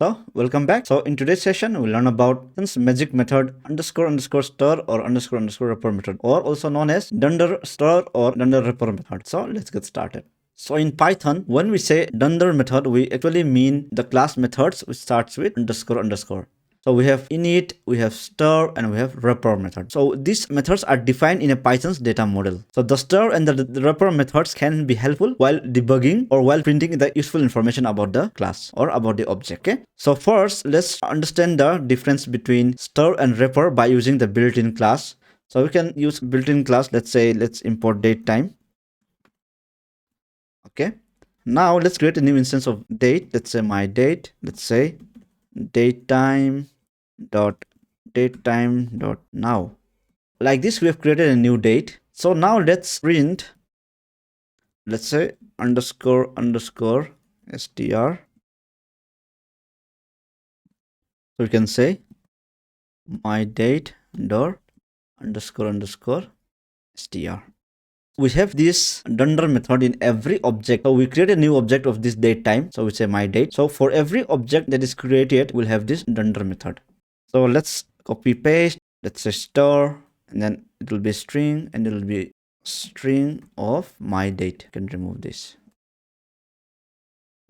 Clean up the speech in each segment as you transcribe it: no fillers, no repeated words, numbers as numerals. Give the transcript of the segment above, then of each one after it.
So welcome back. So in today's session, we'll learn about Python's magic method underscore underscore stir or underscore underscore wrapper method, or also known as dunder stir or dunder wrapper method. So let's get started. So in Python, when we say dunder method, we actually mean the class methods which starts with underscore underscore. So we have init, we have stir, and we have wrapper method. So these methods are defined in a Python's data model. So the stir and the wrapper methods can be helpful while debugging or while printing the useful information about the class or about the object. Okay. So first, let's understand the difference between stir and wrapper by using the built-in class. So we can use built-in class. Let's say let's import date time. Okay. Now let's create a new instance of date. Let's say my date. Let's say datetime dot now. Like this, we have created a new date. So now let's print, let's say underscore underscore str. So we can say my date dot underscore underscore str. We have this dunder method in every object. So we create a new object of this date time. So we say my date. So for every object that is created, we'll have this dunder method. So let's copy paste. Let's say star, and then it will be string, and it will be string of my date. You can remove this.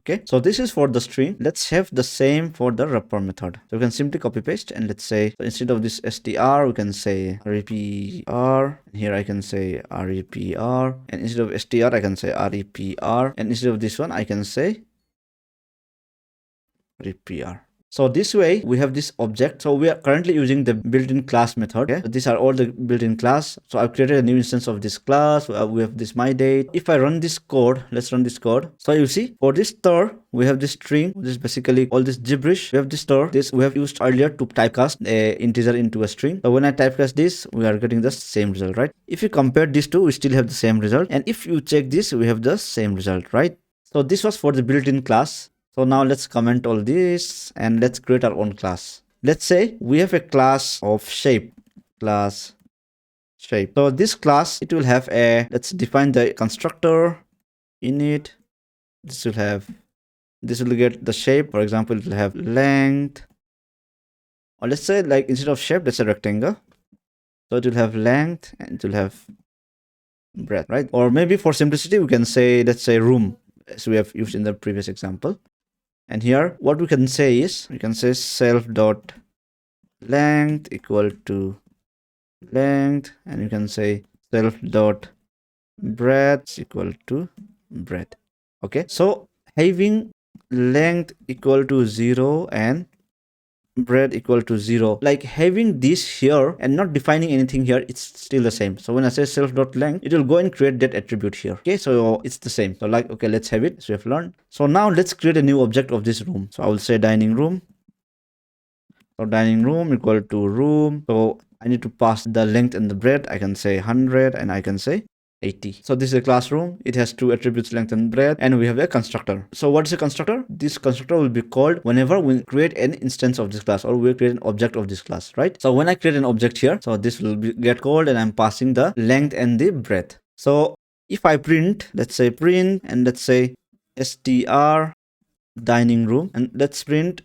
Okay, so this is for the string. Let's have the same for the wrapper method. So we can simply copy paste, and let's say, so instead of this str, we can say repr, and here I can say repr, and instead of str, I can say repr, and instead of this one, I can say repr. So this way we have this object. So we are currently using the built-in class method. Okay? So these are all the built-in class. So I've created a new instance of this class. We have this my date. If I run this code, let's run this code. So you see for this star, we have this string. This is basically all this gibberish. We have this star. This we have used earlier to typecast a integer into a string. So when I typecast this, we are getting the same result, right? If you compare these two, we still have the same result. And if you check this, we have the same result, right? So this was for the built-in class. So now let's comment all this and let's create our own class. Let's say we have a class of shape, class shape. So this class, it will have a, let's define the constructor init. This will get the shape. For example, it will have length, or let's say like instead of shape, let's say rectangle. So it will have length and it will have breadth, right? Or maybe for simplicity, we can say, let's say room, as we have used in the previous example. And here what we can say is, we can say self dot length equal to length, and you can say self dot breadth equal to breadth. Okay, so having length equal to 0 and breadth equal to 0, like having this here and not defining anything here, it's still the same. So when I say self dot length, it will go and create that attribute here. Okay, so it's the same. So like, okay, let's have it. So we have learned. So now let's create a new object of this room. So I will say dining room. So dining room equal to room. So I need to pass the length and the breadth. I can say 100 and I can say 80. So this is a classroom. It has two attributes, length and breadth, and we have a constructor. So what is a constructor? This constructor will be called whenever we create an instance of this class, or we create an object of this class, right? So when I create an object here, so this will get called, and I'm passing the length and the breadth. So if I print, let's say print, and let's say str dining room, and let's print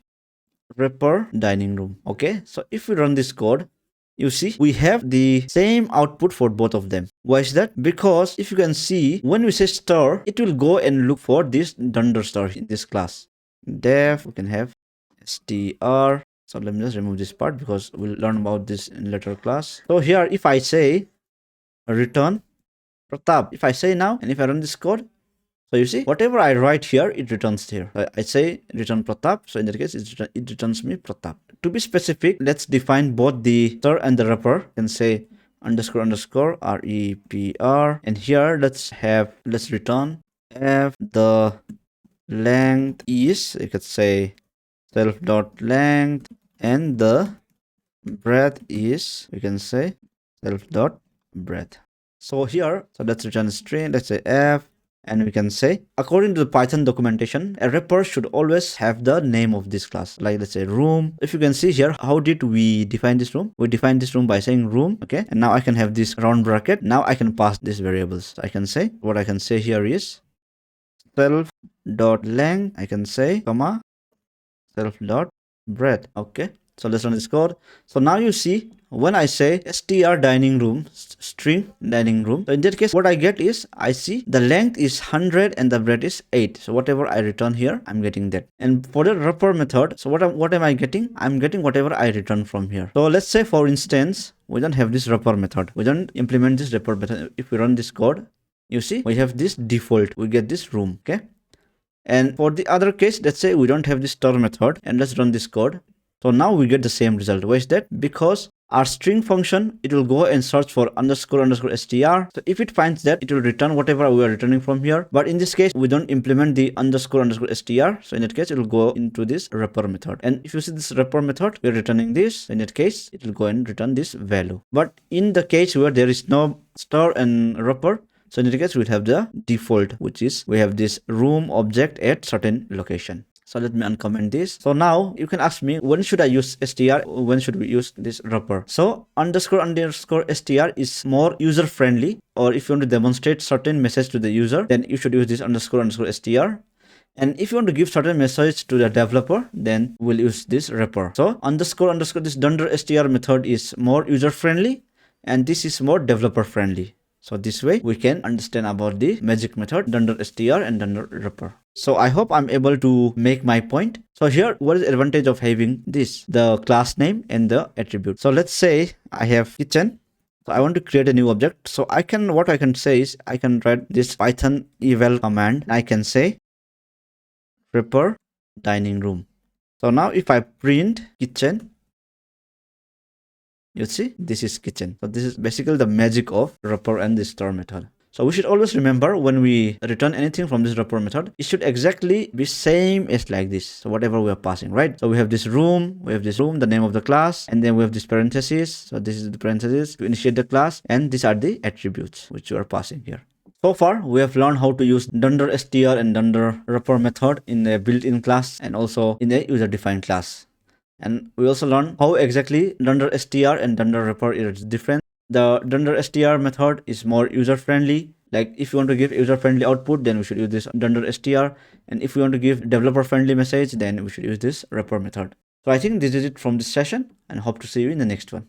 wrapper dining room. Okay, so if we run this code, you see we have the same output for both of them. Why is that? Because if you can see, when we say star, it will go and look for this dunder star in this class. Def, we can have str. So let me just remove this part because we'll learn about this in later class. So here, if I say return Pratap, if I say now, and if I run this code, so you see, whatever I write here, it returns here. I say return Pratap. So in that case, it returns me Pratap. To be specific, let's define both the star and the wrapper. You can say underscore underscore repr. And here, let's return if the length is, you could say self dot length, and the breadth is, we can say self dot breadth. So here, so let's return a string. Let's say f. And we can say, according to the Python documentation, a wrapper should always have the name of this class. Like let's say room. If you can see here, how did we define this room? We defined this room by saying room. Okay. And now I can have this round bracket. Now I can pass these variables. I can say, what I can say here is self dot length. I can say, comma, self dot breadth. Okay, so let's run this code. So now you see when I say str dining room string dining room, so in that case what I get is I see the length is 100 and the breadth is 8. So whatever I return here, I'm getting that. And for the wrapper method, so what am I getting? I'm getting whatever I return from here. So let's say for instance we don't have this wrapper method, we don't implement this wrapper method. If we run this code, you see we have this default, we get this room. Okay, and for the other case, let's say we don't have this star method, and let's run this code. So now we get the same result. Why is that? Because our string function, it will go and search for underscore underscore str. So if it finds that, it will return whatever we are returning from here. But in this case, we don't implement the underscore underscore str. So in that case, it will go into this wrapper method. And if you see this wrapper method, we're returning this. In that case, it will go and return this value. But in the case where there is no star and wrapper, so in that case, we'll have the default, which is we have this room object at certain location. So let me uncomment this. So now you can ask me, when should I use str? When should we use this wrapper? So underscore underscore str is more user friendly, or if you want to demonstrate certain message to the user, then you should use this underscore underscore str. And if you want to give certain message to the developer, then we'll use this wrapper. So underscore underscore this dunder str method is more user friendly, and this is more developer friendly. So this way we can understand about the magic method dunder str and dunder wrapper. So I hope I'm able to make my point. So here, what is the advantage of having this, the class name and the attribute? So let's say I have kitchen. So I want to create a new object. So what I can say is I can write this Python eval command. I can say wrapper dining room. So now if I print kitchen, you see this is kitchen. So this is basically the magic of wrapper and the star method. So we should always remember when we return anything from this wrapper method, it should exactly be same as like this. So whatever we are passing, right? So we have this room, the name of the class, and then we have this parentheses. So this is the parentheses to initiate the class, and these are the attributes which you are passing here. So far, we have learned how to use dunder str and dunder wrapper method in a built-in class and also in a user-defined class. And we also learned how exactly dunder str and dunder wrapper is different. The dunder str method is more user friendly. Like if you want to give user friendly output, then we should use this dunder str. And if we want to give developer friendly message, then we should use this wrapper method. So I think this is it from this session, and hope to see you in the next one.